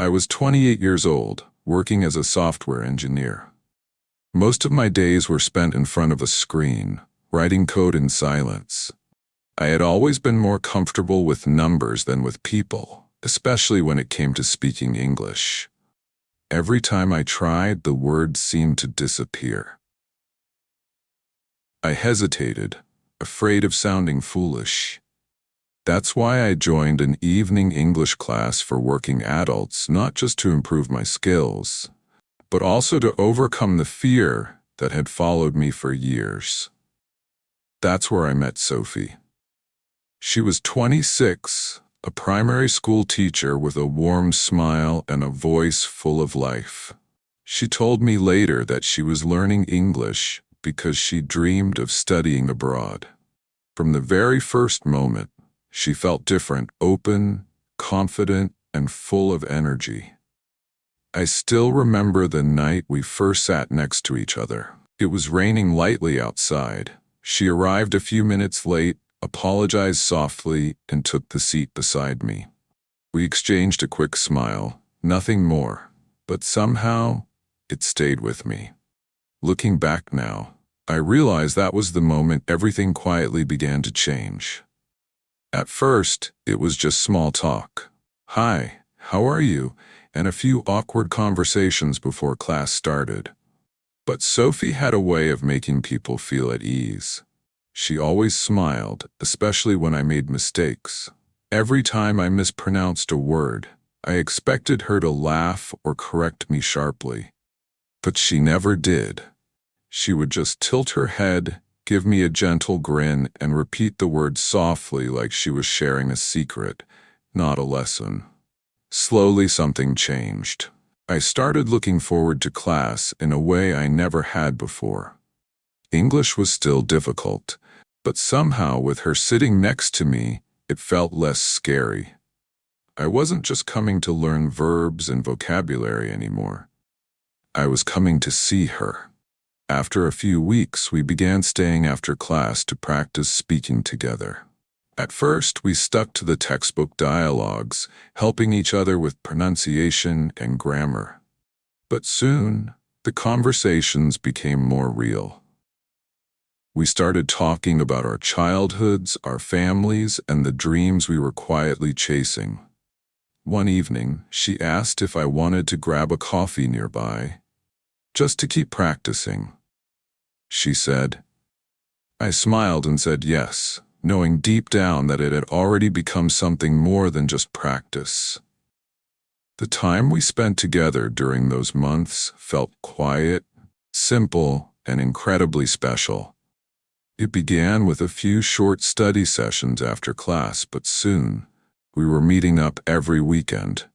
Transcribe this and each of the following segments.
I was 28 years old, working as a software engineer. Most of my days were spent in front of a screen, writing code in silence. I had always been more comfortable with numbers than with people, especially when it came to speaking English. Every time I tried, the words seemed to disappear. I hesitated, afraid of sounding foolish. That's why I joined an evening English class for working adults, not just to improve my skills, but also to overcome the fear that had followed me for years. That's where I met Sophie. She was 26, a primary school teacher with a warm smile and a voice full of life. She told me later that she was learning English because she dreamed of studying abroad. From the very first moment, she felt different, open, confident, and full of energy. I still remember the night we first sat next to each other. It was raining lightly outside. She arrived a few minutes late, apologized softly, and took the seat beside me. We exchanged a quick smile, nothing more, but somehow it stayed with me. Looking back now, I realize that was the moment everything quietly began to change. At first, it was just small talk. Hi, how are you? And a few awkward conversations before class started. But Sophie had a way of making people feel at ease. She always smiled, especially when I made mistakes. Every time I mispronounced a word, I expected her to laugh or correct me sharply. But she never did. She would just tilt her head, give me a gentle grin, and repeat the words softly like she was sharing a secret, not a lesson. Slowly something changed. I started looking forward to class in a way I never had before. English was still difficult, but somehow with her sitting next to me, it felt less scary. I wasn't just coming to learn verbs and vocabulary anymore. I was coming to see her. After a few weeks, we began staying after class to practice speaking together. At first, we stuck to the textbook dialogues, helping each other with pronunciation and grammar. But soon, the conversations became more real. We started talking about our childhoods, our families, and the dreams we were quietly chasing. One evening, she asked if I wanted to grab a coffee nearby, just to keep practicing. She said. I smiled and said yes, knowing deep down that it had already become something more than just practice. The time we spent together during those months felt quiet, simple, and incredibly special. It began with a few short study sessions after class, but soon, we were meeting up every weekend.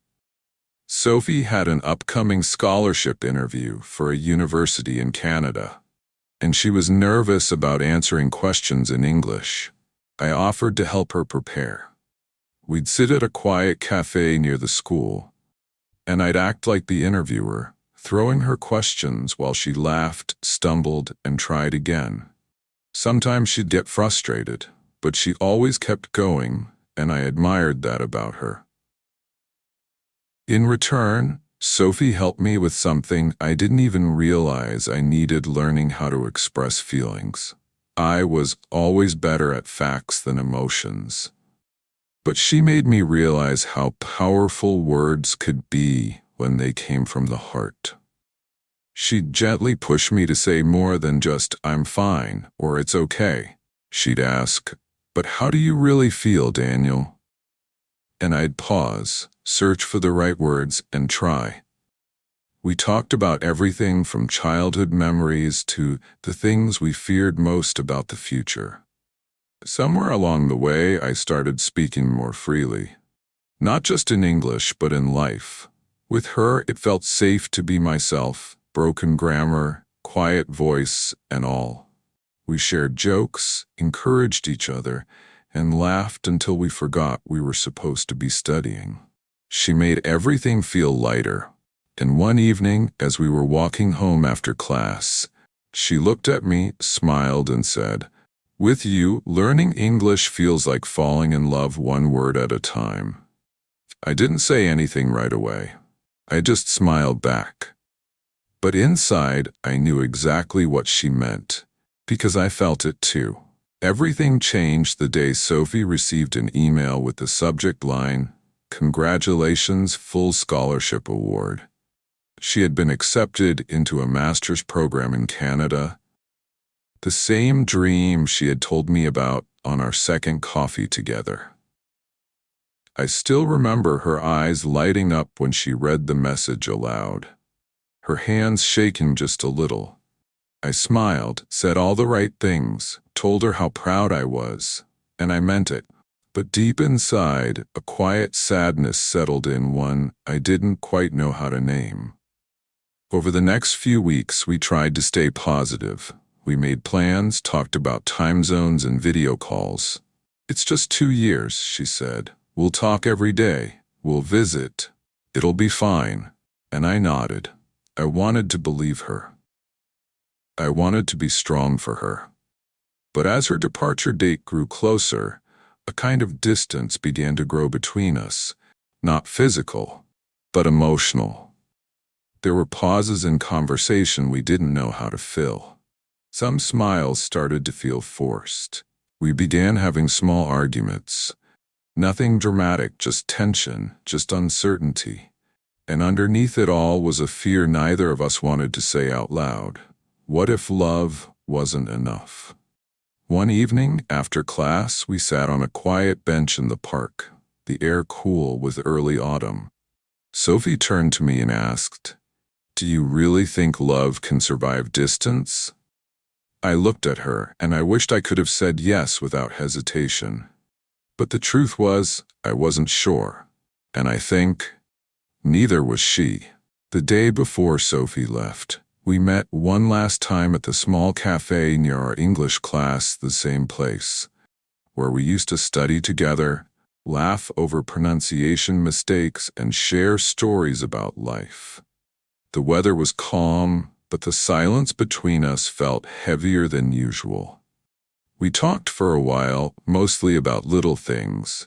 Sophie had an upcoming scholarship interview for a university in Canada, and she was nervous about answering questions in English. I offered to help her prepare. We'd sit at a quiet cafe near the school, and I'd act like the interviewer, throwing her questions while she laughed, stumbled, and tried again. Sometimes she'd get frustrated, but she always kept going, and I admired that about her. In return, Sophie helped me with something I didn't even realize I needed: learning how to express feelings. I was always better at facts than emotions. But she made me realize how powerful words could be when they came from the heart. She'd gently push me to say more than just, I'm fine, or it's okay. She'd ask, but how do you really feel, Daniel? And I'd pause, search for the right words, and try. We talked about everything from childhood memories to the things we feared most about the future. Somewhere along the way, I started speaking more freely. Not just in English, but in life. With her, it felt safe to be myself, broken grammar, quiet voice, and all. We shared jokes, encouraged each other, and laughed until we forgot we were supposed to be studying. She made everything feel lighter. And one evening, as we were walking home after class, she looked at me, smiled, and said, with you, learning English feels like falling in love one word at a time. I didn't say anything right away. I just smiled back. But inside, I knew exactly what she meant, because I felt it too. Everything changed the day Sophie received an email with the subject line, "Congratulations, full scholarship award." She had been accepted into a master's program in Canada, the same dream she had told me about on our second coffee together. I still remember her eyes lighting up when she read the message aloud, her hands shaking just a little. I smiled, said all the right things, told her how proud I was, and I meant it. But deep inside, a quiet sadness settled in, one I didn't quite know how to name. Over the next few weeks, we tried to stay positive. We made plans, talked about time zones and video calls. "It's just 2 years," she said. "We'll talk every day. We'll visit. It'll be fine." And I nodded. I wanted to believe her. I wanted to be strong for her. But as her departure date grew closer, a kind of distance began to grow between us, not physical, but emotional. There were pauses in conversation we didn't know how to fill. Some smiles started to feel forced. We began having small arguments. Nothing dramatic, just tension, just uncertainty. And underneath it all was a fear neither of us wanted to say out loud. What if love wasn't enough? One evening, after class, we sat on a quiet bench in the park, the air cool with early autumn. Sophie turned to me and asked, "Do you really think love can survive distance?" I looked at her, and I wished I could have said yes without hesitation. But the truth was, I wasn't sure. And I think neither was she. The day before Sophie left, we met one last time at the small cafe near our English class, the same place, where we used to study together, laugh over pronunciation mistakes, and share stories about life. The weather was calm, but the silence between us felt heavier than usual. We talked for a while, mostly about little things.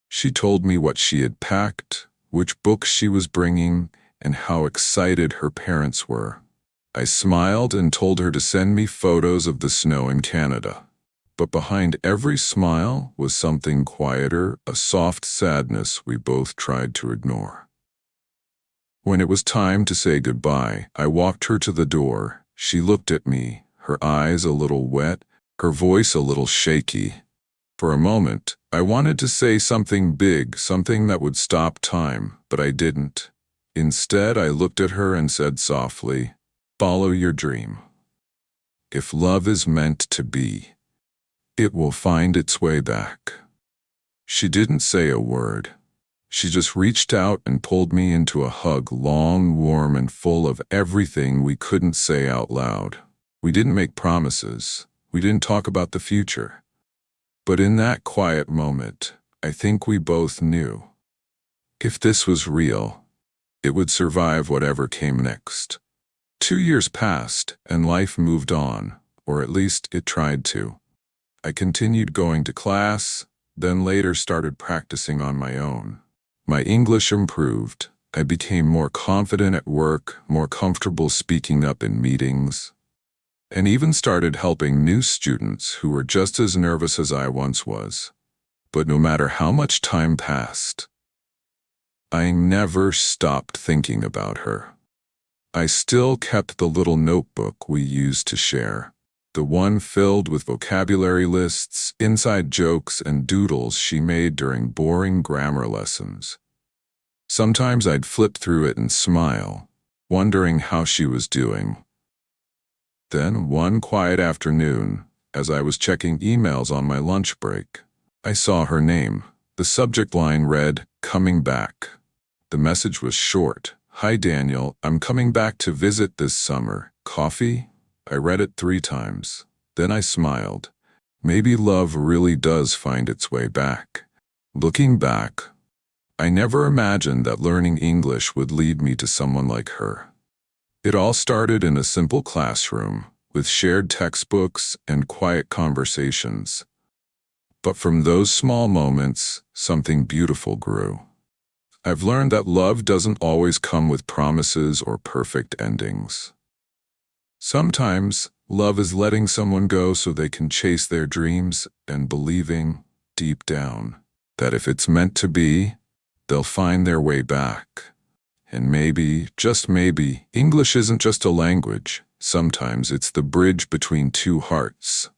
She told me what she had packed, which books she was bringing, and how excited her parents were. I smiled and told her to send me photos of the snow in Canada. But behind every smile was something quieter, a soft sadness we both tried to ignore. When it was time to say goodbye, I walked her to the door. She looked at me, her eyes a little wet, her voice a little shaky. For a moment, I wanted to say something big, something that would stop time, but I didn't. Instead, I looked at her and said softly, "Follow your dream. If love is meant to be, it will find its way back." She didn't say a word. She just reached out and pulled me into a hug, long, warm, and full of everything we couldn't say out loud. We didn't make promises. We didn't talk about the future. But in that quiet moment, I think we both knew. If this was real, it would survive whatever came next. 2 years passed, and life moved on, or at least it tried to. I continued going to class, then later started practicing on my own. My English improved. I became more confident at work, more comfortable speaking up in meetings, and even started helping new students who were just as nervous as I once was. But no matter how much time passed, I never stopped thinking about her. I still kept the little notebook we used to share, the one filled with vocabulary lists, inside jokes, and doodles she made during boring grammar lessons. Sometimes I'd flip through it and smile, wondering how she was doing. Then, one quiet afternoon, as I was checking emails on my lunch break, I saw her name. The subject line read, "Coming back." The message was short. "Hi Daniel, I'm coming back to visit this summer. Coffee?" I read it 3 times. Then I smiled. Maybe love really does find its way back. Looking back, I never imagined that learning English would lead me to someone like her. It all started in a simple classroom, with shared textbooks and quiet conversations. But from those small moments, something beautiful grew. I've learned that love doesn't always come with promises or perfect endings. Sometimes, love is letting someone go so they can chase their dreams and believing, deep down, that if it's meant to be, they'll find their way back. And maybe, just maybe, English isn't just a language. Sometimes it's the bridge between two hearts.